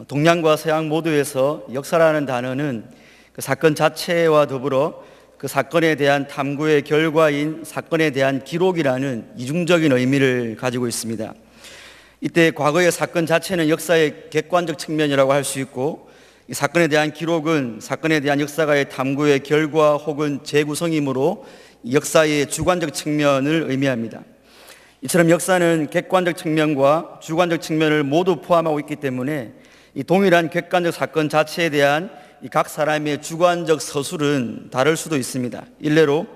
동양과 서양 모두에서 역사라는 단어는 그 사건 자체와 더불어 그 사건에 대한 탐구의 결과인 사건에 대한 기록이라는 이중적인 의미를 가지고 있습니다. 이때 과거의 사건 자체는 역사의 객관적 측면이라고 할 수 있고, 이 사건에 대한 기록은 사건에 대한 역사가의 탐구의 결과 혹은 재구성이므로 역사의 주관적 측면을 의미합니다. 이처럼 역사는 객관적 측면과 주관적 측면을 모두 포함하고 있기 때문에 이 동일한 객관적 사건 자체에 대한 이 각 사람의 주관적 서술은 다를 수도 있습니다. 일례로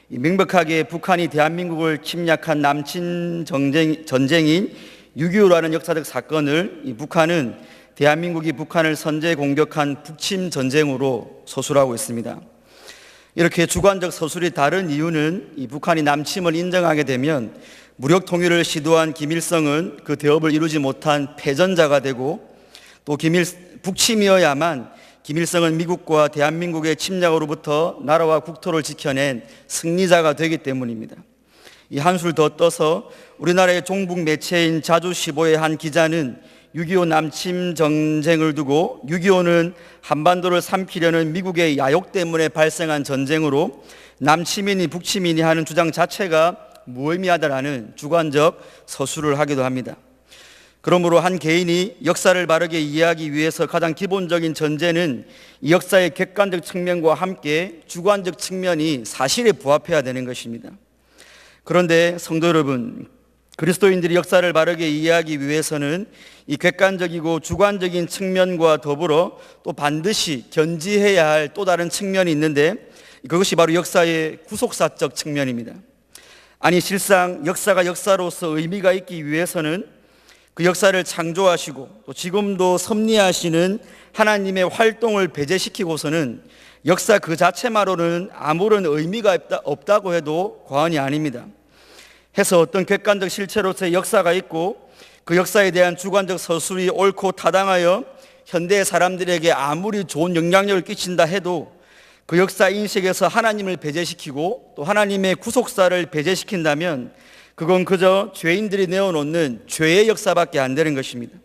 명백하게 북한이 대한민국을 침략한 남친 전쟁인 6.25라는 역사적 사건을 이 북한은 대한민국이 북한을 선제 공격한 북침 전쟁으로 서술하고 있습니다. 이렇게 주관적 서술이 다른 이유는 이 북한이 남침을 인정하게 되면 무력 통일을 시도한 김일성은 그 대업을 이루지 못한 패전자가 되고, 또 북침이어야만 김일성은 미국과 대한민국의 침략으로부터 나라와 국토를 지켜낸 승리자가 되기 때문입니다. 이 한술 더 떠서 우리나라의 종북 매체인 자주15의 한 기자는 6.25 남침 전쟁을 두고 6.25는 한반도를 삼키려는 미국의 야욕 때문에 발생한 전쟁으로 남침이니 북침이니 하는 주장 자체가 무의미하다라는 주관적 서술을 하기도 합니다. 그러므로 한 개인이 역사를 바르게 이해하기 위해서 가장 기본적인 전제는 이 역사의 객관적 측면과 함께 주관적 측면이 사실에 부합해야 되는 것입니다. 그런데 성도 여러분, 그리스도인들이 역사를 바르게 이해하기 위해서는 이 객관적이고 주관적인 측면과 더불어 또 반드시 견지해야 할 또 다른 측면이 있는데, 그것이 바로 역사의 구속사적 측면입니다. 아니, 실상 역사가 역사로서 의미가 있기 위해서는 그 역사를 창조하시고 또 지금도 섭리하시는 하나님의 활동을 배제시키고서는 역사 그 자체만으로는 아무런 의미가 없다고 해도 과언이 아닙니다. 해서 어떤 객관적 실체로서의 역사가 있고 그 역사에 대한 주관적 서술이 옳고 타당하여 현대 사람들에게 아무리 좋은 영향력을 끼친다 해도 그 역사 인식에서 하나님을 배제시키고 또 하나님의 구속사를 배제시킨다면 그건 그저 죄인들이 내어놓는 죄의 역사밖에 안 되는 것입니다.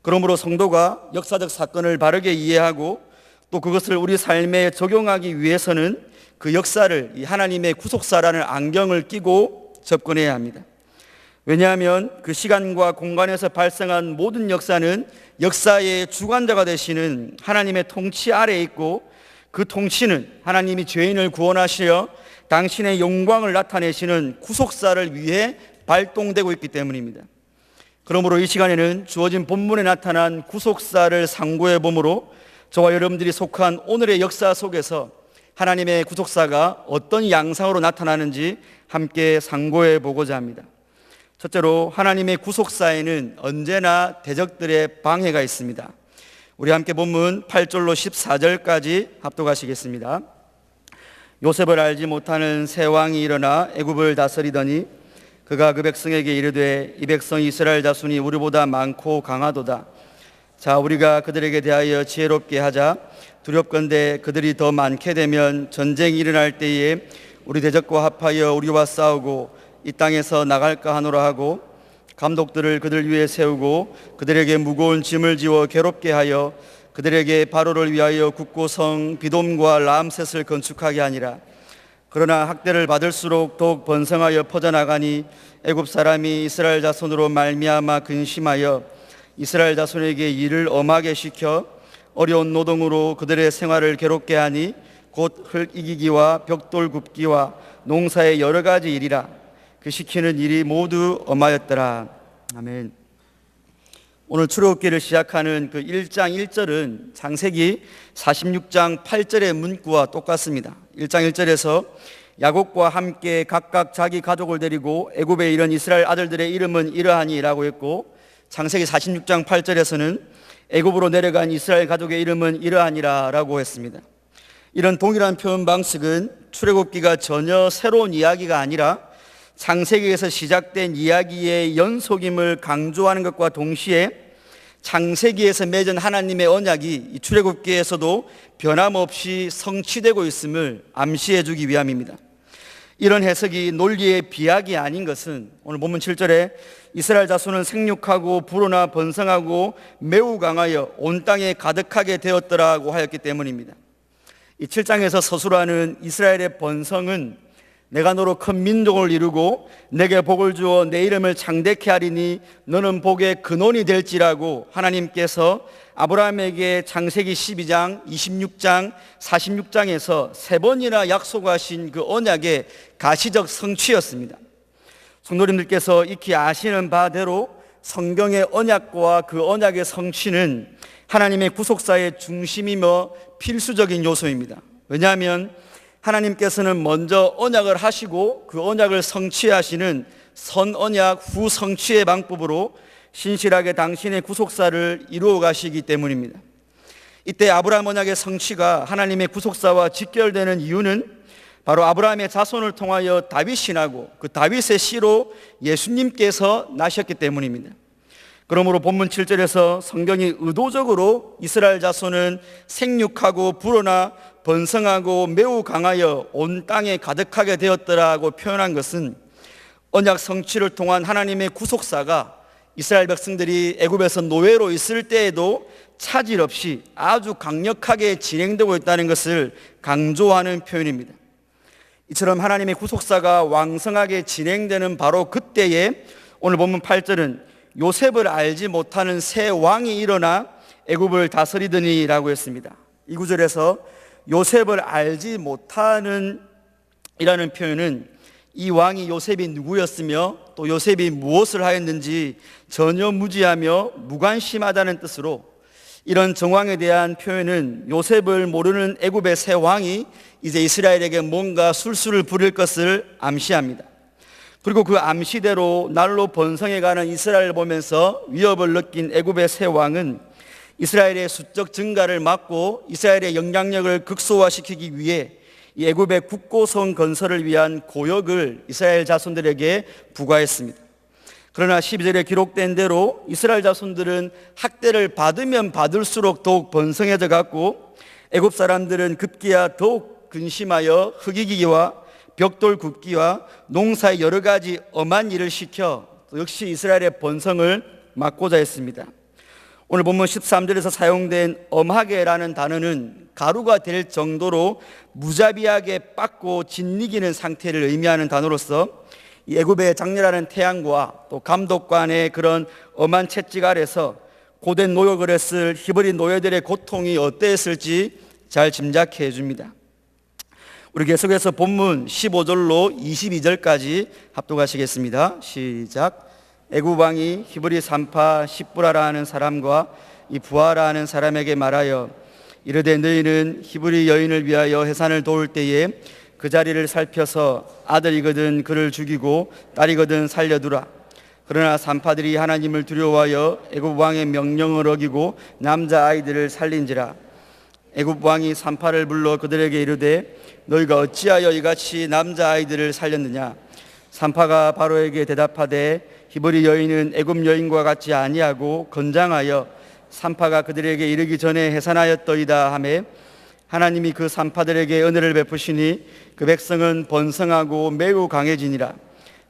그러므로 성도가 역사적 사건을 바르게 이해하고 또 그것을 우리 삶에 적용하기 위해서는 그 역사를 이 하나님의 구속사라는 안경을 끼고 접근해야 합니다. 왜냐하면 그 시간과 공간에서 발생한 모든 역사는 역사의 주관자가 되시는 하나님의 통치 아래에 있고, 그 통치는 하나님이 죄인을 구원하시려 당신의 영광을 나타내시는 구속사를 위해 발동되고 있기 때문입니다. 그러므로 이 시간에는 주어진 본문에 나타난 구속사를 상고해 보므로 저와 여러분들이 속한 오늘의 역사 속에서 하나님의 구속사가 어떤 양상으로 나타나는지 함께 상고해 보고자 합니다. 첫째로, 하나님의 구속사에는 언제나 대적들의 방해가 있습니다. 우리 함께 본문 8절로 14절까지 합독하시겠습니다. 요셉을 알지 못하는 새 왕이 일어나 애굽을 다스리더니 그가 그 백성에게 이르되 이 백성 이스라엘 자손이 우리보다 많고 강하도다. 자, 우리가 그들에게 대하여 지혜롭게 하자. 두렵건대 그들이 더 많게 되면 전쟁이 일어날 때에 우리 대적과 합하여 우리와 싸우고 이 땅에서 나갈까 하노라 하고, 감독들을 그들 위에 세우고 그들에게 무거운 짐을 지워 괴롭게 하여 그들에게 바로를 위하여 국고성 비돔과 람셋을 건축하게 하니라. 그러나 학대를 받을수록 더욱 번성하여 퍼져나가니 애굽 사람이 이스라엘 자손으로 말미암아 근심하여 이스라엘 자손에게 일을 엄하게 시켜 어려운 노동으로 그들의 생활을 괴롭게 하니 곧 흙 이기기와 벽돌 굽기와 농사의 여러 가지 일이라. 그 시키는 일이 모두 엄하였더라. 아멘. 오늘 출애굽기를 시작하는 그 1장 1절은 창세기 46장 8절의 문구와 똑같습니다. 1장 1절에서 야곱과 함께 각각 자기 가족을 데리고 애굽에 이른 이스라엘 아들들의 이름은 이러하니 라고 했고, 창세기 46장 8절에서는 애굽으로 내려간 이스라엘 가족의 이름은 이러하니라 라고 했습니다. 이런 동일한 표현 방식은 출애굽기가 전혀 새로운 이야기가 아니라 창세기에서 시작된 이야기의 연속임을 강조하는 것과 동시에 창세기에서 맺은 하나님의 언약이 이 출애굽기에서도 변함없이 성취되고 있음을 암시해 주기 위함입니다. 이런 해석이 논리의 비약이 아닌 것은 오늘 본문 7절에 이스라엘 자손은 생육하고 불어나 번성하고 매우 강하여 온 땅에 가득하게 되었더라고 하였기 때문입니다. 이 7장에서 서술하는 이스라엘의 번성은 내가 너로 큰 민족을 이루고 내게 복을 주어 내 이름을 창대케 하리니 너는 복의 근원이 될지라고 하나님께서 아브라함에게 창세기 12장, 26장, 46장에서 3번이나 약속하신 그 언약의 가시적 성취였습니다. 성도님들께서 익히 아시는 바대로 성경의 언약과 그 언약의 성취는 하나님의 구속사의 중심이며 필수적인 요소입니다. 왜냐하면 하나님께서는 먼저 언약을 하시고 그 언약을 성취하시는 선언약 후성취의 방법으로 신실하게 당신의 구속사를 이루어 가시기 때문입니다. 이때 아브라함 언약의 성취가 하나님의 구속사와 직결되는 이유는 바로 아브라함의 자손을 통하여 다윗이 나고 그 다윗의 씨로 예수님께서 나셨기 때문입니다. 그러므로 본문 7절에서 성경이 의도적으로 이스라엘 자손은 생육하고 불어나 번성하고 매우 강하여 온 땅에 가득하게 되었더라고 표현한 것은 언약 성취를 통한 하나님의 구속사가 이스라엘 백성들이 애굽에서 노예로 있을 때에도 차질 없이 아주 강력하게 진행되고 있다는 것을 강조하는 표현입니다. 이처럼 하나님의 구속사가 왕성하게 진행되는 바로 그때에 오늘 본문 8절은 요셉을 알지 못하는 새 왕이 일어나 애굽을 다스리더니라고 했습니다. 이 구절에서 요셉을 알지 못하는 이라는 표현은 이 왕이 요셉이 누구였으며 또 요셉이 무엇을 하였는지 전혀 무지하며 무관심하다는 뜻으로 이런 정황에 대한 표현은 요셉을 모르는 애굽의 새 왕이 이제 이스라엘에게 뭔가 술수를 부릴 것을 암시합니다. 그리고 그 암시대로 날로 번성해가는 이스라엘을 보면서 위협을 느낀 애굽의 새 왕은 이스라엘의 수적 증가를 막고 이스라엘의 영향력을 극소화시키기 위해 이 애굽의 국고성 건설을 위한 고역을 이스라엘 자손들에게 부과했습니다. 그러나 12절에 기록된 대로 이스라엘 자손들은 학대를 받으면 받을수록 더욱 번성해져 갔고 애굽 사람들은 급기야 더욱 근심하여 흑이기와 벽돌 굽기와 농사의 여러 가지 엄한 일을 시켜 역시 이스라엘의 번성을 막고자 했습니다. 오늘 본문 13절에서 사용된 엄하게라는 단어는 가루가 될 정도로 무자비하게 빻고 짓이기는 상태를 의미하는 단어로서 이 애굽의 장렬하는 태양과 또 감독관의 그런 엄한 채찍 아래서 고된 노역을 했을 히브리 노예들의 고통이 어땠을지 잘 짐작해 줍니다. 우리 계속해서 본문 15절로 22절까지 합독하시겠습니다. 시작. 애굽 왕이 히브리 산파 십부라라 하는 사람과 이 부하라 하는 사람에게 말하여 이르되 너희는 히브리 여인을 위하여 해산을 도울 때에 그 자리를 살펴서 아들이거든 그를 죽이고 딸이거든 살려두라. 그러나 산파들이 하나님을 두려워하여 애굽 왕의 명령을 어기고 남자 아이들을 살린지라. 애굽 왕이 산파를 불러 그들에게 이르되 너희가 어찌하여 이같이 남자 아이들을 살렸느냐. 산파가 바로에게 대답하되 히브리 여인은 애굽 여인과 같지 아니하고 건장하여 산파가 그들에게 이르기 전에 해산하였더이다 하매 하나님이 그 산파들에게 은혜를 베푸시니 그 백성은 번성하고 매우 강해지니라.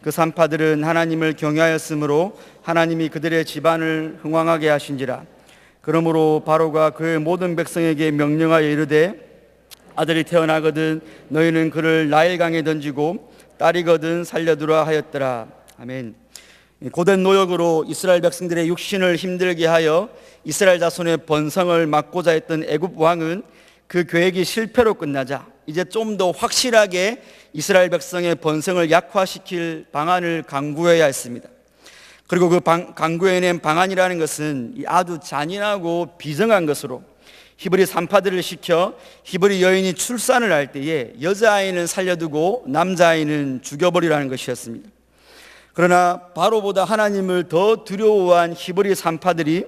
그 산파들은 하나님을 경외하였으므로 하나님이 그들의 집안을 흥왕하게 하신지라. 그러므로 바로가 그의 모든 백성에게 명령하여 이르되 아들이 태어나거든 너희는 그를 나일강에 던지고 딸이거든 살려두라 하였더라. 아멘. 고된 노역으로 이스라엘 백성들의 육신을 힘들게 하여 이스라엘 자손의 번성을 막고자 했던 애굽 왕은 그 계획이 실패로 끝나자 이제 좀 더 확실하게 이스라엘 백성의 번성을 약화시킬 방안을 강구해야 했습니다. 그리고 그 강구해낸 방안이라는 것은 아주 잔인하고 비정한 것으로 히브리 산파들을 시켜 히브리 여인이 출산을 할 때에 여자아이는 살려두고 남자아이는 죽여버리라는 것이었습니다. 그러나 바로보다 하나님을 더 두려워한 히브리 산파들이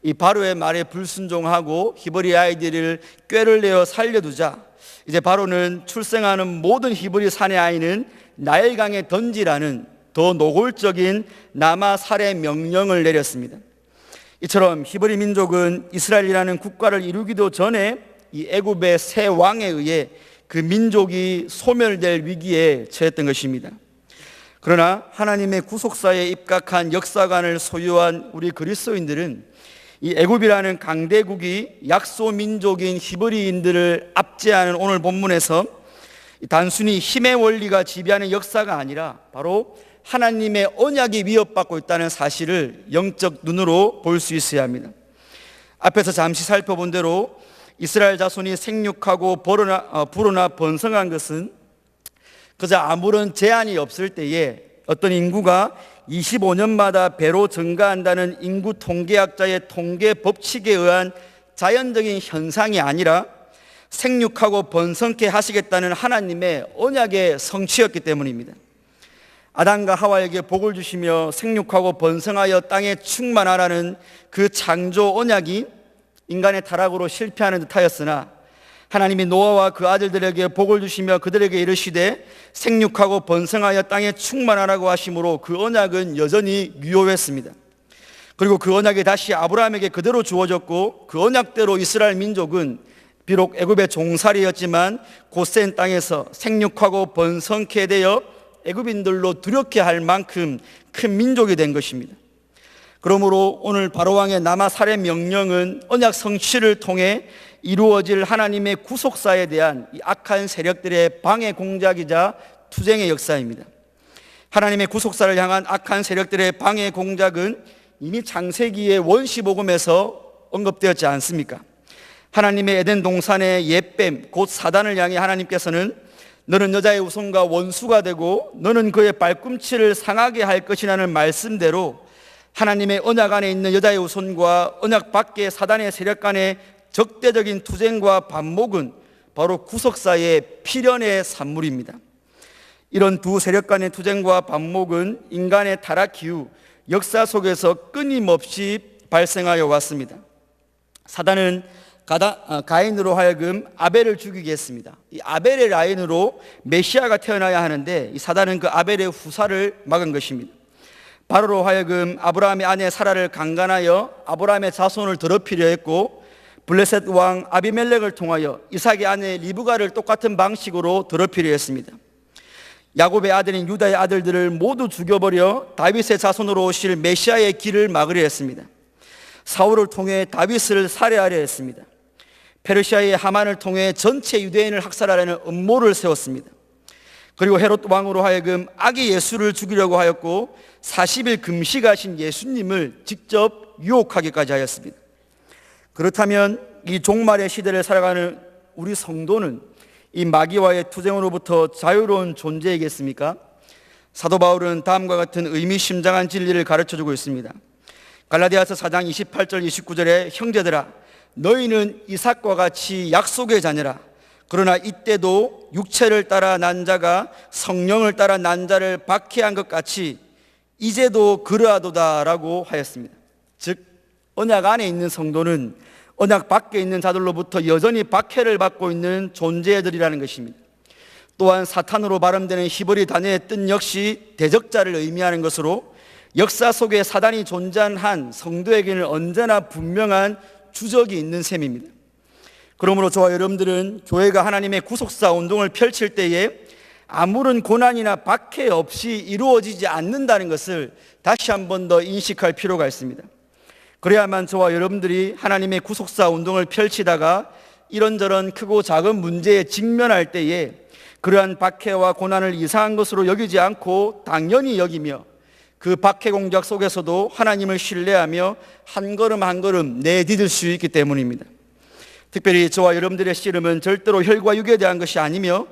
이 바로의 말에 불순종하고 히브리 아이들을 꾀를 내어 살려두자 이제 바로는 출생하는 모든 히브리 사내 아이는 나일강에 던지라는 더 노골적인 남아 살해 명령을 내렸습니다. 이처럼 히브리 민족은 이스라엘이라는 국가를 이루기도 전에 이 애굽의 새 왕에 의해 그 민족이 소멸될 위기에 처했던 것입니다. 그러나 하나님의 구속사에 입각한 역사관을 소유한 우리 그리스도인들은 이 애굽이라는 강대국이 약소 민족인 히브리인들을 압제하는 오늘 본문에서 단순히 힘의 원리가 지배하는 역사가 아니라 바로 하나님의 언약이 위협받고 있다는 사실을 영적 눈으로 볼 수 있어야 합니다. 앞에서 잠시 살펴본 대로 이스라엘 자손이 생육하고 불어나 번성한 것은 그저 아무런 제한이 없을 때에 어떤 인구가 25년마다 배로 증가한다는 인구 통계학자의 통계 법칙에 의한 자연적인 현상이 아니라 생육하고 번성케 하시겠다는 하나님의 언약의 성취였기 때문입니다. 아담과 하와에게 복을 주시며 생육하고 번성하여 땅에 충만하라는 그 창조 언약이 인간의 타락으로 실패하는 듯하였으나 하나님이 노아와 그 아들들에게 복을 주시며 그들에게 이르시되 생육하고 번성하여 땅에 충만하라고 하심으로 그 언약은 여전히 유효했습니다. 그리고 그 언약이 다시 아브라함에게 그대로 주어졌고 그 언약대로 이스라엘 민족은 비록 애굽의 종살이였지만 곧센 땅에서 생육하고 번성케 되어 애굽인들로 두렵게 할 만큼 큰 민족이 된 것입니다. 그러므로 오늘 바로왕의 남아 살해 명령은 언약 성취를 통해 이루어질 하나님의 구속사에 대한 이 악한 세력들의 방해 공작이자 투쟁의 역사입니다. 하나님의 구속사를 향한 악한 세력들의 방해 공작은 이미 창세기의 원시복음에서 언급되었지 않습니까? 하나님의 에덴 동산의 옛뱀 곧 사단을 향해 하나님께서는 너는 여자의 후손과 원수가 되고 너는 그의 발꿈치를 상하게 할 것이라는 말씀대로 하나님의 언약 안에 있는 여자의 후손과 언약 밖의 사단의 세력 간의 적대적인 투쟁과 반목은 바로 구속사의 필연의 산물입니다. 이런 두 세력 간의 투쟁과 반목은 인간의 타락 이후 역사 속에서 끊임없이 발생하여 왔습니다. 사단은 가인으로 하여금 아벨을 죽이게 했습니다. 이 아벨의 라인으로 메시아가 태어나야 하는데 이 사단은 그 아벨의 후사를 막은 것입니다. 바로로 하여금 아브라함의 아내 사라를 강간하여 아브라함의 자손을 더럽히려 했고 블레셋 왕 아비멜렉을 통하여 이삭의 아내 리브가를 똑같은 방식으로 더럽히려 했습니다. 야곱의 아들인 유다의 아들들을 모두 죽여버려 다윗의 자손으로 오실 메시아의 길을 막으려 했습니다. 사울을 통해 다윗을 살해하려 했습니다. 페르시아의 하만을 통해 전체 유대인을 학살하려는 음모를 세웠습니다. 그리고 헤롯 왕으로 하여금 아기 예수를 죽이려고 하였고 40일 금식하신 예수님을 직접 유혹하기까지 하였습니다. 그렇다면 이 종말의 시대를 살아가는 우리 성도는 이 마귀와의 투쟁으로부터 자유로운 존재이겠습니까? 사도 바울은 다음과 같은 의미심장한 진리를 가르쳐주고 있습니다. 갈라디아서 4장 28절 29절에 형제들아 너희는 이삭과 같이 약속의 자녀라. 그러나 이때도 육체를 따라 난 자가 성령을 따라 난 자를 박해한 것 같이 이제도 그러하도다라고 하였습니다. 즉 언약 안에 있는 성도는 언약 밖에 있는 자들로부터 여전히 박해를 받고 있는 존재들이라는 것입니다. 또한 사탄으로 발음되는 히브리 단어의 뜻 역시 대적자를 의미하는 것으로 역사 속에 사단이 존재한 한 성도에게는 언제나 분명한 주적이 있는 셈입니다. 그러므로 저와 여러분들은 교회가 하나님의 구속사 운동을 펼칠 때에 아무런 고난이나 박해 없이 이루어지지 않는다는 것을 다시 한 번 더 인식할 필요가 있습니다. 그래야만 저와 여러분들이 하나님의 구속사 운동을 펼치다가 이런저런 크고 작은 문제에 직면할 때에 그러한 박해와 고난을 이상한 것으로 여기지 않고 당연히 여기며 그 박해 공작 속에서도 하나님을 신뢰하며 한 걸음 한 걸음 내디딜 수 있기 때문입니다. 특별히 저와 여러분들의 씨름은 절대로 혈과 육에 대한 것이 아니며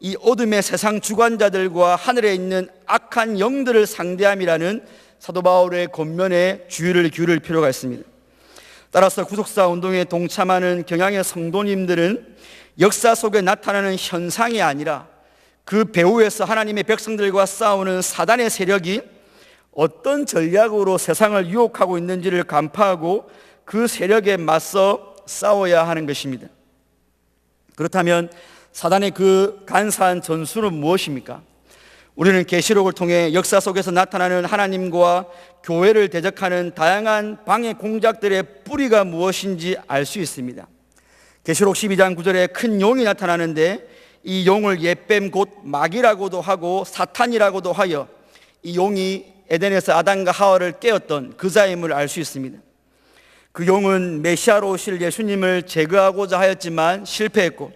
이 어둠의 세상 주관자들과 하늘에 있는 악한 영들을 상대함이라는 사도 바울의 권면에 주의를 기울일 필요가 있습니다. 따라서 구속사 운동에 동참하는 경향의 성도님들은 역사 속에 나타나는 현상이 아니라 그 배후에서 하나님의 백성들과 싸우는 사단의 세력이 어떤 전략으로 세상을 유혹하고 있는지를 간파하고 그 세력에 맞서 싸워야 하는 것입니다. 그렇다면 사단의 그 간사한 전술은 무엇입니까? 우리는 계시록을 통해 역사 속에서 나타나는 하나님과 교회를 대적하는 다양한 방해 공작들의 뿌리가 무엇인지 알 수 있습니다. 계시록 12장 9절에 큰 용이 나타나는데 이 용을 옛뱀 곧 마귀라고도 하고 사탄이라고도 하여 이 용이 에덴에서 아담과 하와를 깨었던 그자임을 알 수 있습니다. 그 용은 메시아로 오실 예수님을 제거하고자 하였지만 실패했고,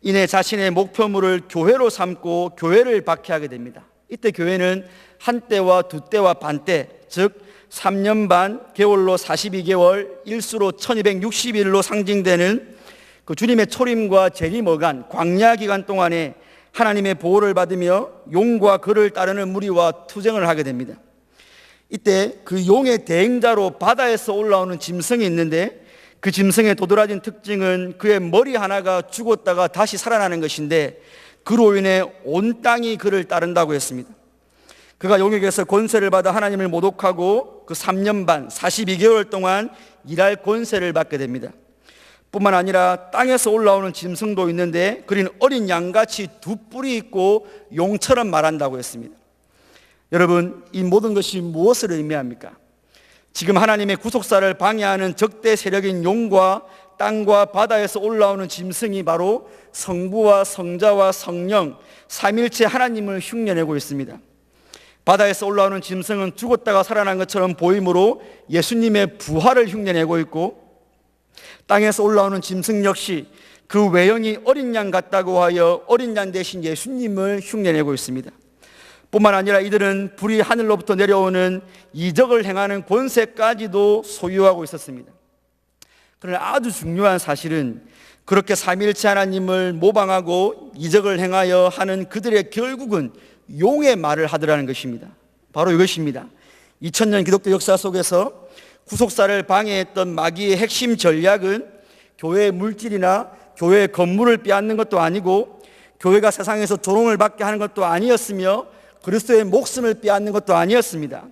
이내 자신의 목표물을 교회로 삼고 교회를 박해하게 됩니다. 이때 교회는 한 때와 두 때와 반 때, 즉 3년 반, 개월로 42개월, 일수로 1260일로 상징되는 그 주님의 초림과 재림 어간 광야 기간 동안에 하나님의 보호를 받으며 용과 그를 따르는 무리와 투쟁을 하게 됩니다. 이때 그 용의 대행자로 바다에서 올라오는 짐승이 있는데, 그 짐승의 도드라진 특징은 그의 머리 하나가 죽었다가 다시 살아나는 것인데, 그로 인해 온 땅이 그를 따른다고 했습니다. 그가 용에게서 권세를 받아 하나님을 모독하고 그 3년 반 42개월 동안 일할 권세를 받게 됩니다. 뿐만 아니라 땅에서 올라오는 짐승도 있는데, 그린 어린 양같이 두 뿔이 있고 용처럼 말한다고 했습니다. 여러분, 이 모든 것이 무엇을 의미합니까? 지금 하나님의 구속사를 방해하는 적대 세력인 용과 땅과 바다에서 올라오는 짐승이 바로 성부와 성자와 성령 삼일체 하나님을 흉내내고 있습니다. 바다에서 올라오는 짐승은 죽었다가 살아난 것처럼 보이므로 예수님의 부활을 흉내내고 있고, 땅에서 올라오는 짐승 역시 그 외형이 어린 양 같다고 하여 어린 양 대신 예수님을 흉내내고 있습니다. 뿐만 아니라 이들은 불이 하늘로부터 내려오는 이적을 행하는 권세까지도 소유하고 있었습니다. 그러나 아주 중요한 사실은 그렇게 삼위일체 하나님을 모방하고 이적을 행하여 하는 그들의 결국은 용의 말을 하더라는 것입니다. 바로 이것입니다. 2000년 기독교 역사 속에서 구속사를 방해했던 마귀의 핵심 전략은 교회의 물질이나 교회의 건물을 빼앗는 것도 아니고, 교회가 세상에서 조롱을 받게 하는 것도 아니었으며, 그리스도의 목숨을 빼앗는 것도 아니었습니다.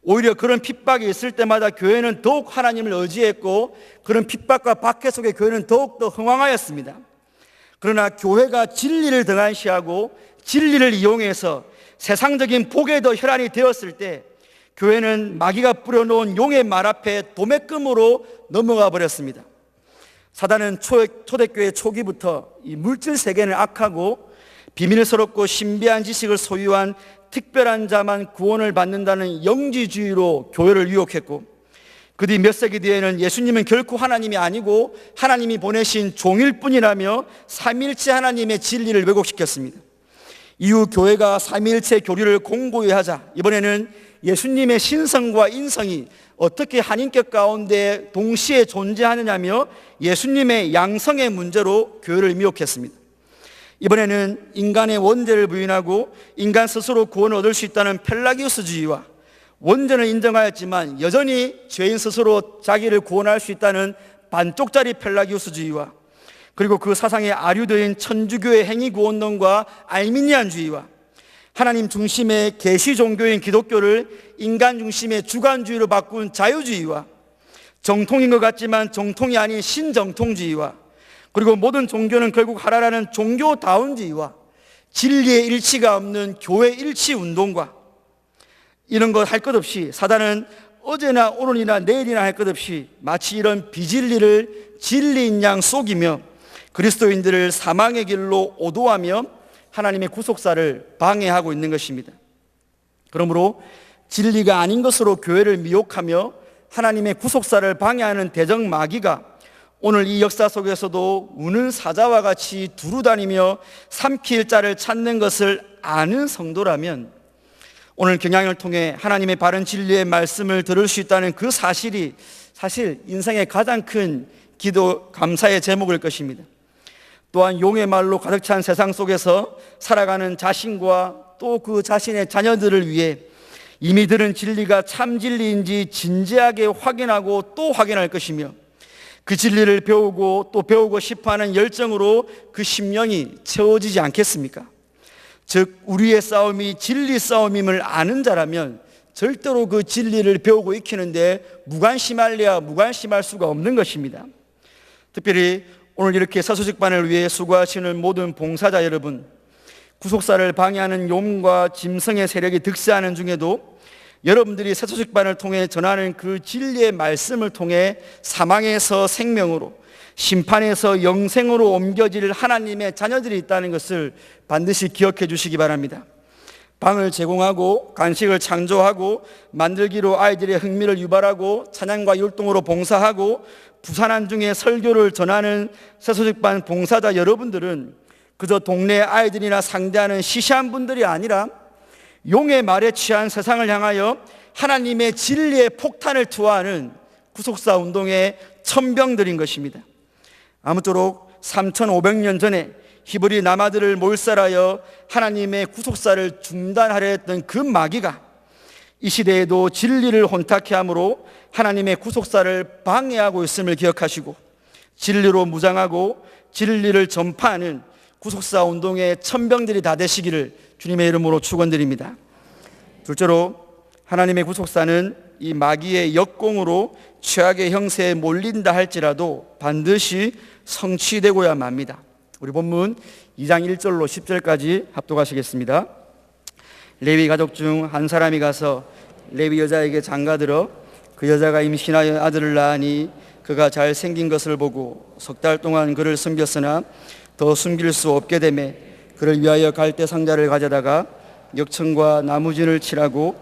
오히려 그런 핍박이 있을 때마다 교회는 더욱 하나님을 의지했고, 그런 핍박과 박해 속에 교회는 더욱더 흥왕하였습니다. 그러나 교회가 진리를 등한시하고 진리를 이용해서 세상적인 복에 더 혈안이 되었을 때, 교회는 마귀가 뿌려놓은 용의 말 앞에 도매금으로 넘어가 버렸습니다. 사단은 초대교회 초기부터 이 물질 세계는 악하고 비밀스럽고 신비한 지식을 소유한 특별한 자만 구원을 받는다는 영지주의로 교회를 유혹했고, 그 뒤 몇 세기 뒤에는 예수님은 결코 하나님이 아니고 하나님이 보내신 종일 뿐이라며 삼위일체 하나님의 진리를 왜곡시켰습니다. 이후 교회가 삼위일체 교리를 공고히 하자, 이번에는 예수님의 신성과 인성이 어떻게 한 인격 가운데 동시에 존재하느냐며 예수님의 양성의 문제로 교회를 미혹했습니다. 이번에는 인간의 원죄를 부인하고 인간 스스로 구원을 얻을 수 있다는 펠라기우스주의와, 원죄는 인정하였지만 여전히 죄인 스스로 자기를 구원할 수 있다는 반쪽짜리 펠라기우스주의와, 그리고 그 사상의 아류되인 천주교의 행위구원론과 알미니안주의와, 하나님 중심의 계시 종교인 기독교를 인간 중심의 주관주의로 바꾼 자유주의와, 정통인 것 같지만 정통이 아닌 신정통주의와, 그리고 모든 종교는 결국 하나라는 종교다운주의와, 진리의 일치가 없는 교회 일치 운동과, 이런 것 할 것 없이 사단은 어제나 오늘이나 내일이나 할 것 없이 마치 이런 비진리를 진리인 양 속이며 그리스도인들을 사망의 길로 오도하며 하나님의 구속사를 방해하고 있는 것입니다. 그러므로 진리가 아닌 것으로 교회를 미혹하며 하나님의 구속사를 방해하는 대적 마귀가 오늘 이 역사 속에서도 우는 사자와 같이 두루다니며 삼킬 자를 찾는 것을 아는 성도라면, 오늘 경향을 통해 하나님의 바른 진리의 말씀을 들을 수 있다는 그 사실이 사실 인생의 가장 큰 기도 감사의 제목일 것입니다. 또한 용의 말로 가득 찬 세상 속에서 살아가는 자신과 또 그 자신의 자녀들을 위해 이미 들은 진리가 참 진리인지 진지하게 확인하고 또 확인할 것이며, 그 진리를 배우고 또 배우고 싶어하는 열정으로 그 심령이 채워지지 않겠습니까? 즉 우리의 싸움이 진리 싸움임을 아는 자라면 절대로 그 진리를 배우고 익히는데 무관심할래야 무관심할 수가 없는 것입니다. 특별히 오늘 이렇게 사소식반을 위해 수고하시는 모든 봉사자 여러분, 구속사를 방해하는 용과 짐승의 세력이 득세하는 중에도 여러분들이 사소식반을 통해 전하는 그 진리의 말씀을 통해 사망에서 생명으로, 심판에서 영생으로 옮겨질 하나님의 자녀들이 있다는 것을 반드시 기억해 주시기 바랍니다. 방을 제공하고 간식을 창조하고 만들기로 아이들의 흥미를 유발하고 찬양과 율동으로 봉사하고 부산한 중에 설교를 전하는 새소식반 봉사자 여러분들은 그저 동네 아이들이나 상대하는 시시한 분들이 아니라 용의 말에 취한 세상을 향하여 하나님의 진리의 폭탄을 투하하는 구속사 운동의 천병들인 것입니다. 아무쪼록 3,500년 전에 히브리 남아들을 몰살하여 하나님의 구속사를 중단하려 했던 그 마귀가 이 시대에도 진리를 혼탁케 함으로 하나님의 구속사를 방해하고 있음을 기억하시고 진리로 무장하고 진리를 전파하는 구속사 운동의 천병들이 다 되시기를 주님의 이름으로 축원드립니다. 둘째로 하나님의 구속사는 이 마귀의 역공으로 최악의 형세에 몰린다 할지라도 반드시 성취되고야 맙니다. 우리 본문 2장 1절로 10절까지 합독하시겠습니다. 레위 가족 중 한 사람이 가서 레위 여자에게 장가들어 그 여자가 임신하여 아들을 낳으니 그가 잘생긴 것을 보고 석 달 동안 그를 숨겼으나 더 숨길 수 없게 되매 그를 위하여 갈대 상자를 가져다가 역청과 나무진을 칠하고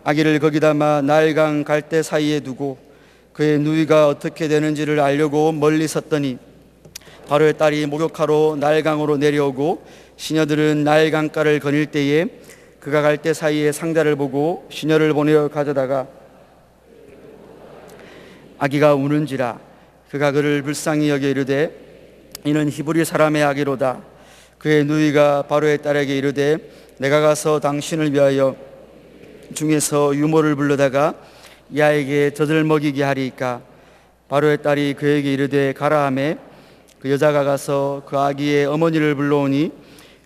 아기를 거기 담아 나일강 갈대 사이에 두고 그의 누이가 어떻게 되는지를 알려고 멀리 섰더니 바로의 딸이 목욕하러 나일강으로 내려오고 시녀들은 나일강가를 거닐 때에 그가 갈대 사이에 상자를 보고 시녀를 보내어 가져다가 아기가 우는지라 그가 그를 불쌍히 여겨 이르되 이는 히브리 사람의 아기로다. 그의 누이가 바로의 딸에게 이르되 내가 가서 당신을 위하여 중에서 유모를 불러다가 이 아이에게 젖을 먹이게 하리이까. 바로의 딸이 그에게 이르되 가라 하매 그 여자가 가서 그 아기의 어머니를 불러오니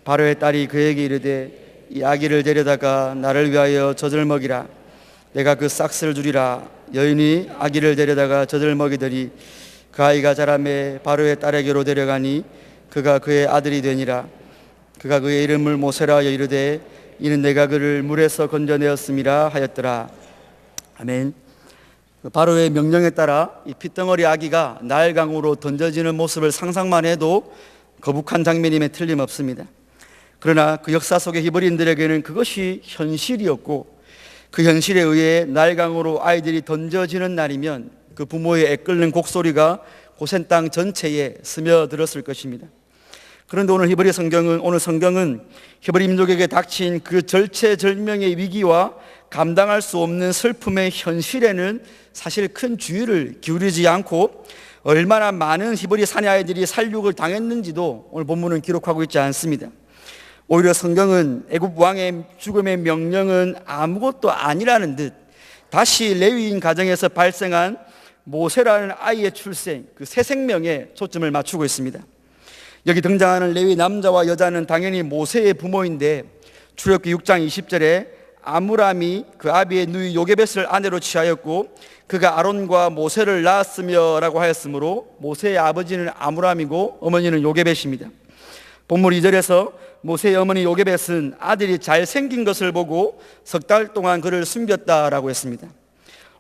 바로의 딸이 그에게 이르되 이 아기를 데려다가 나를 위하여 젖을 먹이라. 내가 그 싹스를 주리라. 여인이 아기를 데려다가 젖을 먹이더니 그 아이가 자라매 바로의 딸에게로 데려가니 그가 그의 아들이 되니라. 그가 그의 이름을 모세라 하여 이르되 이는 내가 그를 물에서 건져내었음이라 하였더라. 아멘. 바로의 명령에 따라 이 핏덩어리 아기가 나일강으로 던져지는 모습을 상상만 해도 거북한 장면임에 틀림없습니다. 그러나 그 역사 속의 히브리인들에게는 그것이 현실이었고 그 현실에 의해 나일강으로 아이들이 던져지는 날이면 그 부모의 애끓는 곡소리가 고센 땅 전체에 스며들었을 것입니다. 그런데 오늘 성경은 히브리 민족에게 닥친 그 절체절명의 위기와 감당할 수 없는 슬픔의 현실에는 사실 큰 주의를 기울이지 않고 얼마나 많은 히브리 사내 아이들이 살육을 당했는지도 오늘 본문은 기록하고 있지 않습니다. 오히려 성경은 애굽 왕의 죽음의 명령은 아무것도 아니라는 듯 다시 레위인 가정에서 발생한 모세라는 아이의 출생, 그 새 생명에 초점을 맞추고 있습니다. 여기 등장하는 레위 남자와 여자는 당연히 모세의 부모인데 출애굽기 6장 20절에 아므람이 그 아비의 누이 요게벳을 아내로 취하였고 그가 아론과 모세를 낳았으며 라고 하였으므로 모세의 아버지는 아므람이고 어머니는 요게벳입니다. 본문 2절에서 모세의 어머니 요게벳은 아들이 잘생긴 것을 보고 석 달 동안 그를 숨겼다라고 했습니다.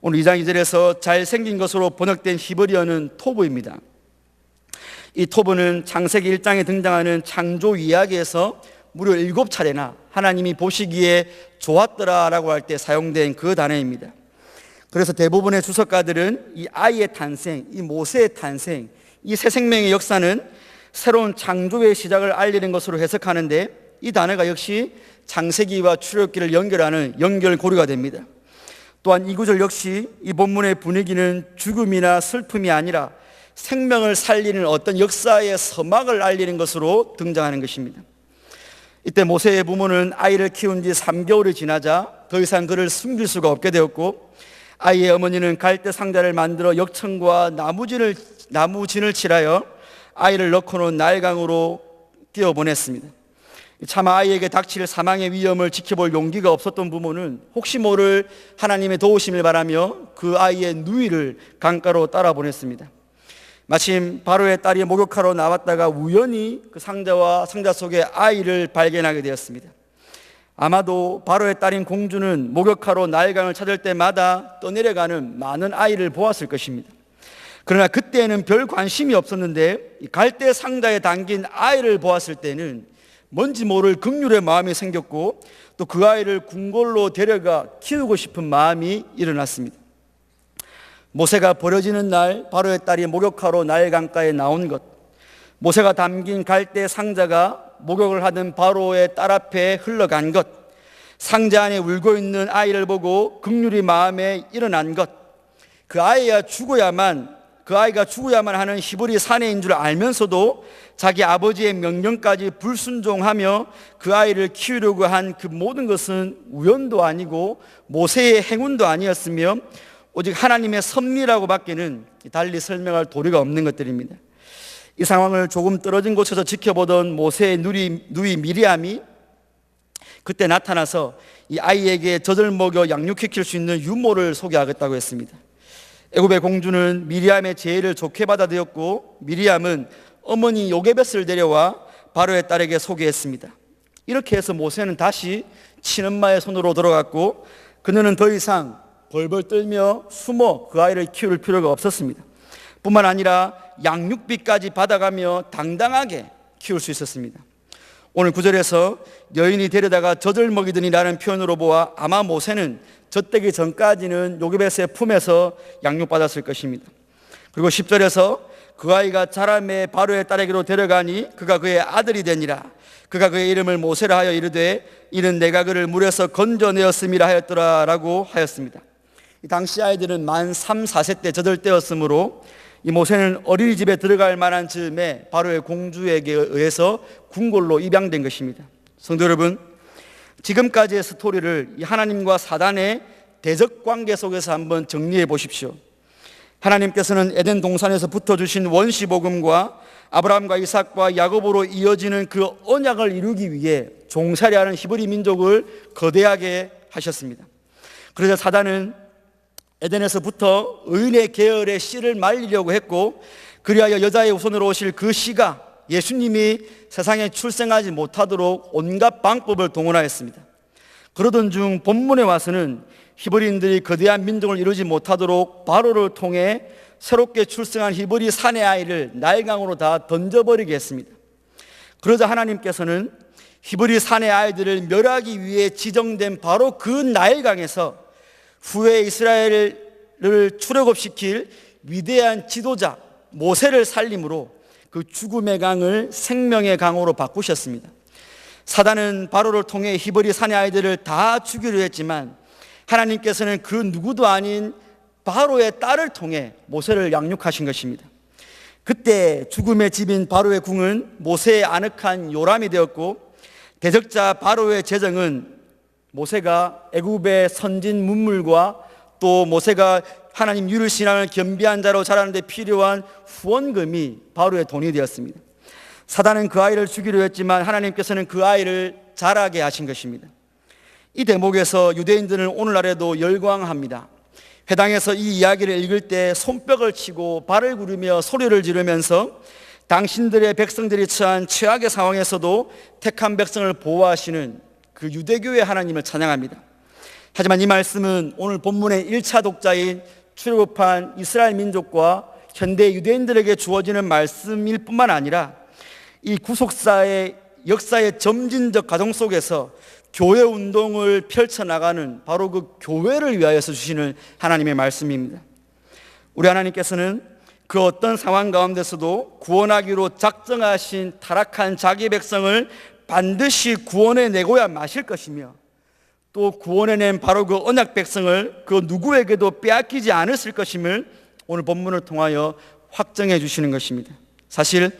오늘 2장 2절에서 잘생긴 것으로 번역된 히브리어는 토브입니다. 이 토브는 창세기 1장에 등장하는 창조 이야기에서 무려 7차례나 하나님이 보시기에 좋았더라라고 할 때 사용된 그 단어입니다. 그래서 대부분의 주석가들은 이 아이의 탄생, 이 모세의 탄생, 이 새 생명의 역사는 새로운 창조의 시작을 알리는 것으로 해석하는데 이 단어가 역시 창세기와 출애굽기를 연결하는 연결고리가 됩니다. 또한 이 구절 역시 이 본문의 분위기는 죽음이나 슬픔이 아니라 생명을 살리는 어떤 역사의 서막을 알리는 것으로 등장하는 것입니다. 이때 모세의 부모는 아이를 키운 지 3개월이 지나자 더 이상 그를 숨길 수가 없게 되었고 아이의 어머니는 갈대 상자를 만들어 역청과 나무진을 칠하여 아이를 넣고는 나일강으로 뛰어보냈습니다. 차마 아이에게 닥칠 사망의 위험을 지켜볼 용기가 없었던 부모는 혹시 모를 하나님의 도우심을 바라며 그 아이의 누이를 강가로 따라 보냈습니다. 마침 바로의 딸이 목욕하러 나왔다가 우연히 그 상자 속에 아이를 발견하게 되었습니다. 아마도 바로의 딸인 공주는 목욕하러 나일강을 찾을 때마다 떠내려가는 많은 아이를 보았을 것입니다. 그러나 그때는 별 관심이 없었는데 갈대 상자에 담긴 아이를 보았을 때는 뭔지 모를 긍휼의 마음이 생겼고 또 그 아이를 궁궐로 데려가 키우고 싶은 마음이 일어났습니다. 모세가 버려지는 날 바로의 딸이 목욕하러 나일 강가에 나온 것, 모세가 담긴 갈대 상자가 목욕을 하던 바로의 딸 앞에 흘러간 것, 상자 안에 울고 있는 아이를 보고 긍휼이 마음에 일어난 것, 그 아이가 죽어야만 하는 히브리 사내인 줄 알면서도 자기 아버지의 명령까지 불순종하며 그 아이를 키우려고 한 그 모든 것은 우연도 아니고 모세의 행운도 아니었으며 오직 하나님의 섭리라고 밖에는 달리 설명할 도리가 없는 것들입니다. 이 상황을 조금 떨어진 곳에서 지켜보던 모세의 누이 미리암이 그때 나타나서 이 아이에게 젖을 먹여 양육시킬 수 있는 유모를 소개하겠다고 했습니다. 애굽의 공주는 미리암의 제의를 좋게 받아들였고 미리암은 어머니 요게벳을 데려와 바로의 딸에게 소개했습니다. 이렇게 해서 모세는 다시 친엄마의 손으로 돌아갔고 그녀는 더 이상 벌벌 떨며 숨어 그 아이를 키울 필요가 없었습니다. 뿐만 아니라 양육비까지 받아가며 당당하게 키울 수 있었습니다. 오늘 9절에서 여인이 데려다가 젖을 먹이더니라는 표현으로 보아 아마 모세는 젖되기 전까지는 요게벳의 품에서 양육받았을 것입니다. 그리고 10절에서 그 아이가 자라매 바로의 딸에게로 데려가니 그가 그의 아들이 되니라. 그가 그의 이름을 모세라 하여 이르되 이는 내가 그를 물에서 건져내었음이라 하였더라 라고 하였습니다. 이 당시 아이들은 만 3, 4세 때 젖을 떼었으므로 이 모세는 어린이집에 들어갈 만한 즈음에 바로의 공주에게 의해서 궁궐로 입양된 것입니다. 성도 여러분, 지금까지의 스토리를 이 하나님과 사단의 대적 관계 속에서 한번 정리해 보십시오. 하나님께서는 에덴 동산에서 붙어주신 원시복음과 아브라함과 이삭과 야곱으로 이어지는 그 언약을 이루기 위해 종살이하는 히브리 민족을 거대하게 하셨습니다. 그래서 사단은 에덴에서부터 의인의 계열의 씨를 말리려고 했고 그리하여 여자의 후손으로 오실 그 씨가 예수님이 세상에 출생하지 못하도록 온갖 방법을 동원하였습니다. 그러던 중 본문에 와서는 히브리인들이 거대한 민족을 이루지 못하도록 바로를 통해 새롭게 출생한 히브리 사내 아이를 나일강으로 다 던져버리게 했습니다. 그러자 하나님께서는 히브리 사내 아이들을 멸하기 위해 지정된 바로 그 나일강에서 후에 이스라엘을 출애굽시킬 위대한 지도자 모세를 살림으로 그 죽음의 강을 생명의 강으로 바꾸셨습니다. 사단은 바로를 통해 히브리 사내 아이들을 다 죽이려 했지만 하나님께서는 그 누구도 아닌 바로의 딸을 통해 모세를 양육하신 것입니다. 그때 죽음의 집인 바로의 궁은 모세의 아늑한 요람이 되었고 대적자 바로의 재정은 모세가 애굽의 선진 문물과 또 모세가 하나님 유를 신앙을 겸비한 자로 자라는 데 필요한 후원금이 바로의 돈이 되었습니다. 사단은 그 아이를 죽이려 했지만 하나님께서는 그 아이를 자라게 하신 것입니다. 이 대목에서 유대인들은 오늘날에도 열광합니다. 회당에서 이 이야기를 읽을 때 손뼉을 치고 발을 구르며 소리를 지르면서 당신들의 백성들이 처한 최악의 상황에서도 택한 백성을 보호하시는 그 유대교의 하나님을 찬양합니다. 하지만 이 말씀은 오늘 본문의 1차 독자인 출애굽한 이스라엘 민족과 현대 유대인들에게 주어지는 말씀일 뿐만 아니라 이 구속사의 역사의 점진적 과정 속에서 교회 운동을 펼쳐나가는 바로 그 교회를 위하여서 주시는 하나님의 말씀입니다. 우리 하나님께서는 그 어떤 상황 가운데서도 구원하기로 작정하신 타락한 자기 백성을 반드시 구원해내고야 마실 것이며 또 구원해낸 바로 그 언약 백성을 그 누구에게도 빼앗기지 않으실 것임을 오늘 본문을 통하여 확정해 주시는 것입니다. 사실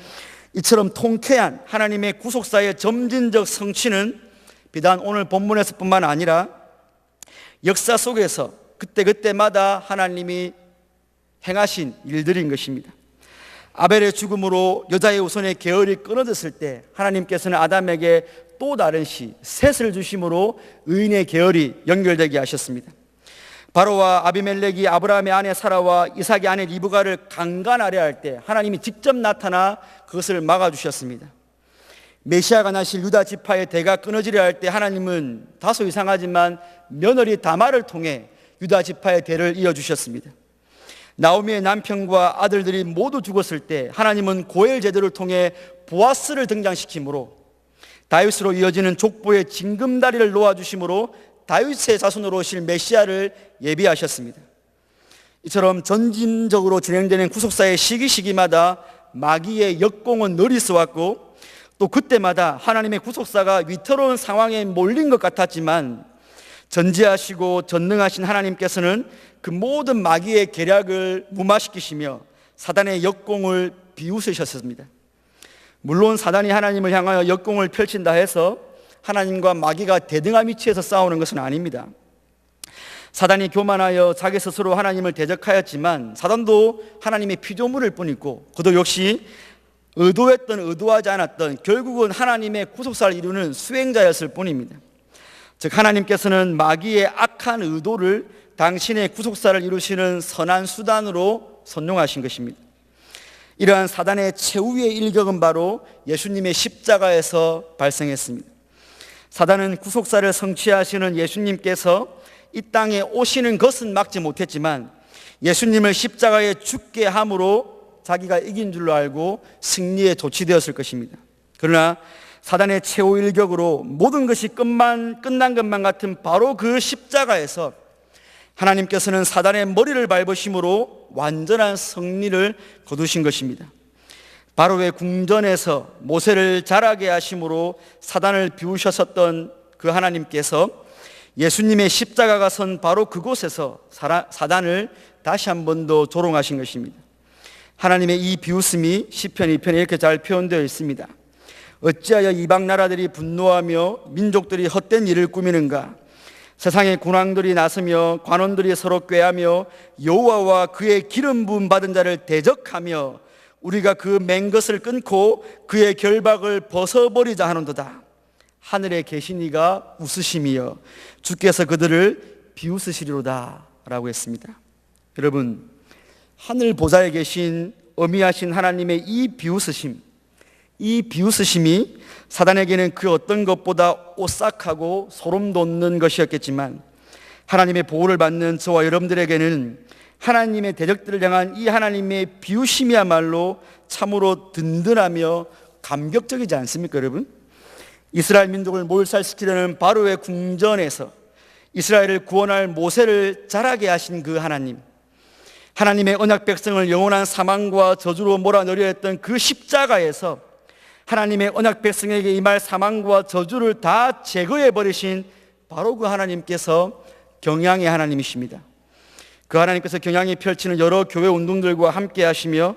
이처럼 통쾌한 하나님의 구속사의 점진적 성취는 비단 오늘 본문에서뿐만 아니라 역사 속에서 그때그때마다 하나님이 행하신 일들인 것입니다. 아벨의 죽음으로 여자의 후손의 계열이 끊어졌을 때 하나님께서는 아담에게 또 다른 씨 셋을 주심으로 의인의 계열이 연결되게 하셨습니다. 바로와 아비멜렉이 아브라함의 아내 사라와 이삭의 아내 리브가를 강간하려 할 때 하나님이 직접 나타나 그것을 막아주셨습니다. 메시아가 나실 유다 지파의 대가 끊어지려 할 때 하나님은 다소 이상하지만 며느리 다말을 통해 유다 지파의 대를 이어주셨습니다. 나오미의 남편과 아들들이 모두 죽었을 때 하나님은 고엘 제도를 통해 보아스를 등장시키므로 다윗으로 이어지는 족보의 징금다리를 놓아주심으로 다윗의 자손으로 오실 메시아를 예비하셨습니다. 이처럼 점진적으로 진행되는 구속사의 시기마다 마귀의 역공은 늘 있어왔고, 또 그때마다 하나님의 구속사가 위태로운 상황에 몰린 것 같았지만 전지하시고 전능하신 하나님께서는 그 모든 마귀의 계략을 무마시키시며 사단의 역공을 비웃으셨습니다. 물론 사단이 하나님을 향하여 역공을 펼친다 해서 하나님과 마귀가 대등한 위치에서 싸우는 것은 아닙니다. 사단이 교만하여 자기 스스로 하나님을 대적하였지만 사단도 하나님의 피조물일 뿐이고 그도 역시 의도했던 의도하지 않았던 결국은 하나님의 구속사를 이루는 수행자였을 뿐입니다. 즉 하나님께서는 마귀의 악한 의도를 당신의 구속사를 이루시는 선한 수단으로 선용하신 것입니다. 이러한 사단의 최후의 일격은 바로 예수님의 십자가에서 발생했습니다. 사단은 구속사를 성취하시는 예수님께서 이 땅에 오시는 것은 막지 못했지만 예수님을 십자가에 죽게 함으로 자기가 이긴 줄로 알고 승리에 도취되었을 것입니다. 그러나 사단의 최후 일격으로 모든 것이 끝난 것만 같은 바로 그 십자가에서 하나님께서는 사단의 머리를 밟으심으로 완전한 승리를 거두신 것입니다. 바로의 궁전에서 모세를 자라게 하심으로 사단을 비우셨었던 그 하나님께서 예수님의 십자가가 선 바로 그곳에서 사단을 다시 한 번 더 조롱하신 것입니다. 하나님의 이 비웃음이 시편 2편에 이렇게 잘 표현되어 있습니다. 어찌하여 이방 나라들이 분노하며 민족들이 헛된 일을 꾸미는가? 세상의 군왕들이 나서며 관원들이 서로 꾀하며 여호와와 그의 기름 부음 받은 자를 대적하며 우리가 그 맨 것을 끊고 그의 결박을 벗어버리자 하는도다. 하늘에 계신 이가 웃으심이여 주께서 그들을 비웃으시리로다 라고 했습니다. 여러분, 하늘 보좌에 계신 어미하신 하나님의 이 비웃으심이 사단에게는 그 어떤 것보다 오싹하고 소름 돋는 것이었겠지만 하나님의 보호를 받는 저와 여러분들에게는 하나님의 대적들을 향한 이 하나님의 비웃음이야말로 참으로 든든하며 감격적이지 않습니까, 여러분? 이스라엘 민족을 몰살시키려는 바로의 궁전에서 이스라엘을 구원할 모세를 자라게 하신 그 하나님, 하나님의 언약 백성을 영원한 사망과 저주로 몰아넣으려 했던 그 십자가에서 하나님의 언약 백성에게 임할 사망과 저주를 다 제거해 버리신 바로 그 하나님께서 경향의 하나님이십니다. 그 하나님께서 경향이 펼치는 여러 교회 운동들과 함께 하시며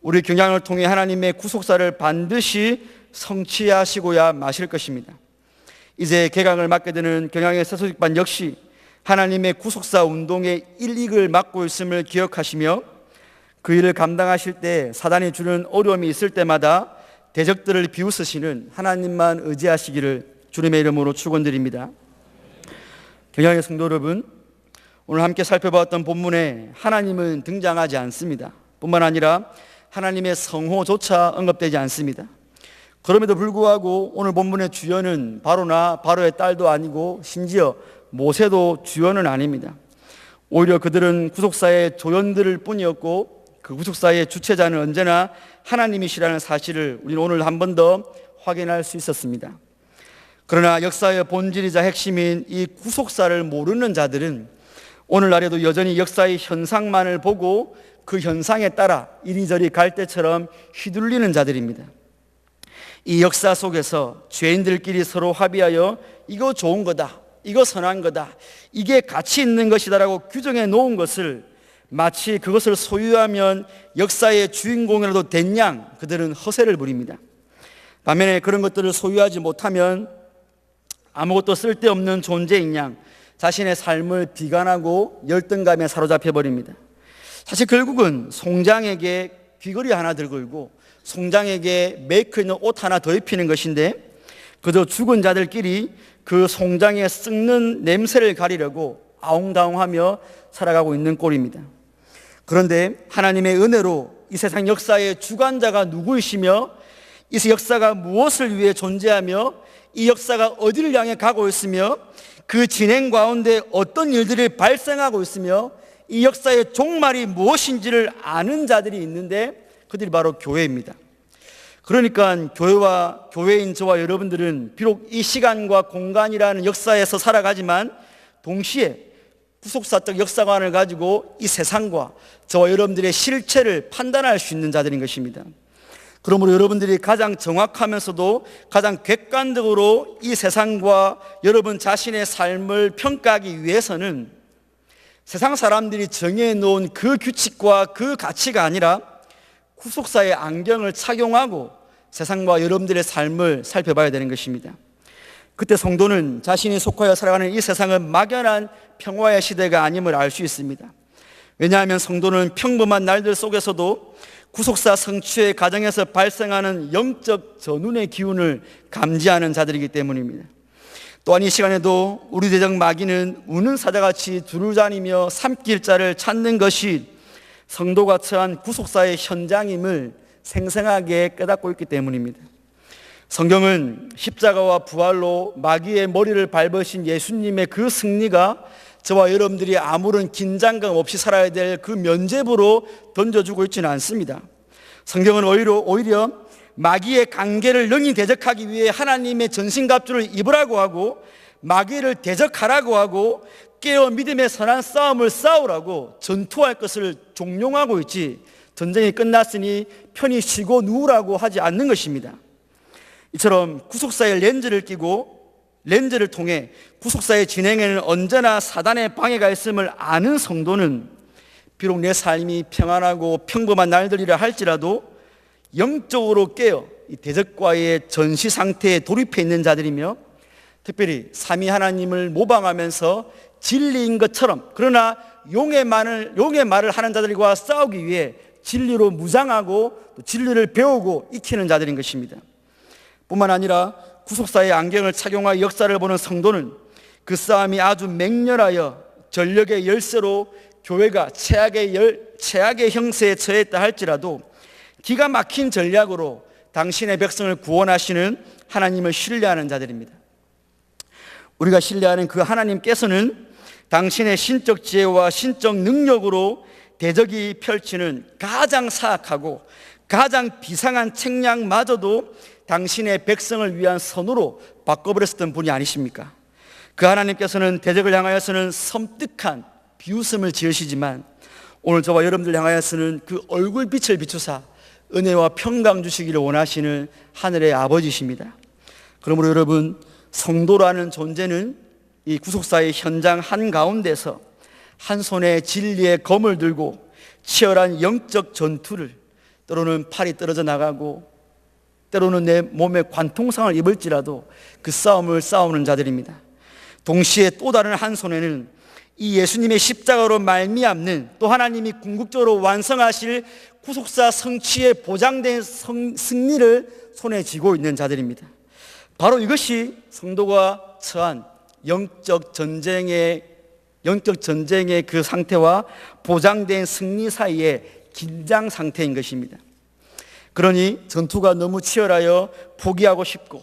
우리 경향을 통해 하나님의 구속사를 반드시 성취하시고야 마실 것입니다. 이제 개강을 맡게 되는 경향의 새소식반 역시 하나님의 구속사 운동의 일익을 맡고 있음을 기억하시며 그 일을 감당하실 때 사단이 주는 어려움이 있을 때마다 대적들을 비웃으시는 하나님만 의지하시기를 주님의 이름으로 축원드립니다. 경향의 성도 여러분, 오늘 함께 살펴봤던 본문에 하나님은 등장하지 않습니다. 뿐만 아니라 하나님의 성호조차 언급되지 않습니다. 그럼에도 불구하고 오늘 본문의 주연은 바로나 바로의 딸도 아니고 심지어 모세도 주연은 아닙니다. 오히려 그들은 구속사의 조연들일 뿐이었고 그 구속사의 주체자는 언제나 하나님이시라는 사실을 우리는 오늘 한 번 더 확인할 수 있었습니다. 그러나 역사의 본질이자 핵심인 이 구속사를 모르는 자들은 오늘날에도 여전히 역사의 현상만을 보고 그 현상에 따라 이리저리 갈대처럼 휘둘리는 자들입니다. 이 역사 속에서 죄인들끼리 서로 합의하여 이거 좋은 거다, 이거 선한 거다, 이게 가치 있는 것이다라고 규정해 놓은 것을 마치 그것을 소유하면 역사의 주인공이라도 된 양 그들은 허세를 부립니다. 반면에 그런 것들을 소유하지 못하면 아무것도 쓸데없는 존재인 양 자신의 삶을 비관하고 열등감에 사로잡혀 버립니다. 사실 결국은 송장에게 귀걸이 하나 들고 송장에게 메이크 있는 옷 하나 더 입히는 것인데 그저 죽은 자들끼리 그 송장에 썩는 냄새를 가리려고 아웅다웅하며 살아가고 있는 꼴입니다. 그런데 하나님의 은혜로 이 세상 역사의 주관자가 누구이시며 이 역사가 무엇을 위해 존재하며 이 역사가 어디를 향해 가고 있으며 그 진행 가운데 어떤 일들이 발생하고 있으며 이 역사의 종말이 무엇인지를 아는 자들이 있는데 그들이 바로 교회입니다. 그러니까 교회인 저와 여러분들은 비록 이 시간과 공간이라는 역사에서 살아가지만 동시에 구속사적 역사관을 가지고 이 세상과 저와 여러분들의 실체를 판단할 수 있는 자들인 것입니다. 그러므로 여러분들이 가장 정확하면서도 가장 객관적으로 이 세상과 여러분 자신의 삶을 평가하기 위해서는 세상 사람들이 정해놓은 그 규칙과 그 가치가 아니라 구속사의 안경을 착용하고 세상과 여러분들의 삶을 살펴봐야 되는 것입니다. 그때 성도는 자신이 속하여 살아가는 이 세상은 막연한 평화의 시대가 아님을 알 수 있습니다. 왜냐하면 성도는 평범한 날들 속에서도 구속사 성취의 과정에서 발생하는 영적 전운의 기운을 감지하는 자들이기 때문입니다. 또한 이 시간에도 우리 대적 마귀는 우는 사자같이 두루다니며 삼킬 자를 찾는 것이 성도가 처한 구속사의 현장임을 생생하게 깨닫고 있기 때문입니다. 성경은 십자가와 부활로 마귀의 머리를 밟으신 예수님의 그 승리가 저와 여러분들이 아무런 긴장감 없이 살아야 될 그 면죄부로 던져주고 있지는 않습니다. 성경은 오히려 마귀의 관계를 능히 대적하기 위해 하나님의 전신갑주를 입으라고 하고 마귀를 대적하라고 하고 깨어 믿음의 선한 싸움을 싸우라고 전투할 것을 종용하고 있지 전쟁이 끝났으니 편히 쉬고 누우라고 하지 않는 것입니다. 이처럼 구속사의 렌즈를 끼고 렌즈를 통해 구속사의 진행에는 언제나 사단의 방해가 있음을 아는 성도는 비록 내 삶이 평안하고 평범한 날들이라 할지라도 영적으로 깨어 이 대적과의 전시 상태에 돌입해 있는 자들이며 특별히 삼위 하나님을 모방하면서 진리인 것처럼 그러나 용의 말을 하는 자들과 싸우기 위해 진리로 무장하고 또 진리를 배우고 익히는 자들인 것입니다. 뿐만 아니라 구속사의 안경을 착용하여 역사를 보는 성도는 그 싸움이 아주 맹렬하여 전력의 열쇠로 교회가 최악의 형세에 처했다 할지라도 기가 막힌 전략으로 당신의 백성을 구원하시는 하나님을 신뢰하는 자들입니다. 우리가 신뢰하는 그 하나님께서는 당신의 신적 지혜와 신적 능력으로 대적이 펼치는 가장 사악하고 가장 비상한 책략마저도 당신의 백성을 위한 선으로 바꿔버렸던 분이 아니십니까? 그 하나님께서는 대적을 향하여서는 섬뜩한 비웃음을 지으시지만 오늘 저와 여러분들 향하여서는 그 얼굴빛을 비추사 은혜와 평강 주시기를 원하시는 하늘의 아버지십니다. 그러므로 여러분, 성도라는 존재는 이 구속사의 현장 한가운데서 한 손에 진리의 검을 들고 치열한 영적 전투를 때로는 팔이 떨어져 나가고 때로는 내 몸에 관통상을 입을지라도 그 싸움을 싸우는 자들입니다. 동시에 또 다른 한 손에는 이 예수님의 십자가로 말미암는 또 하나님이 궁극적으로 완성하실 구속사 성취에 보장된 승리를 손에 쥐고 있는 자들입니다. 바로 이것이 성도가 처한 영적 전쟁의 그 상태와 보장된 승리 사이의 긴장 상태인 것입니다. 그러니 전투가 너무 치열하여 포기하고 싶고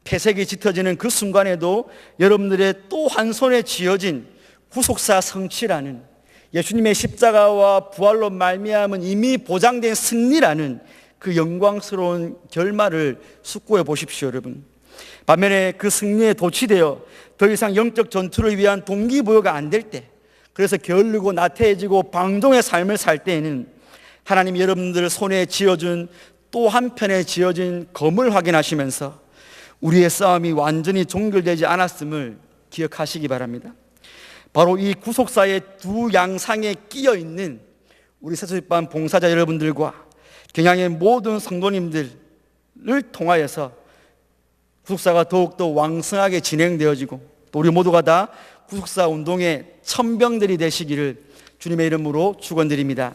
폐색이 짙어지는 그 순간에도 여러분들의 또 한 손에 쥐어진 구속사 성취라는 예수님의 십자가와 부활로 말미암은 이미 보장된 승리라는 그 영광스러운 결말을 숙고해 보십시오, 여러분. 반면에 그 승리에 도취되어 더 이상 영적 전투를 위한 동기부여가 안 될 때, 그래서 게을르고 나태해지고 방종의 삶을 살 때에는 하나님 여러분들 손에 쥐어준 또 한편에 쥐어진 검을 확인하시면서 우리의 싸움이 완전히 종결되지 않았음을 기억하시기 바랍니다. 바로 이 구속사의 두 양상에 끼어 있는 우리 새소집반 봉사자 여러분들과 경향의 모든 성도님들을 통하여서 구속사가 더욱더 왕성하게 진행되어지고 또 우리 모두가 다 구속사 운동의 천병들이 되시기를 주님의 이름으로 축원드립니다.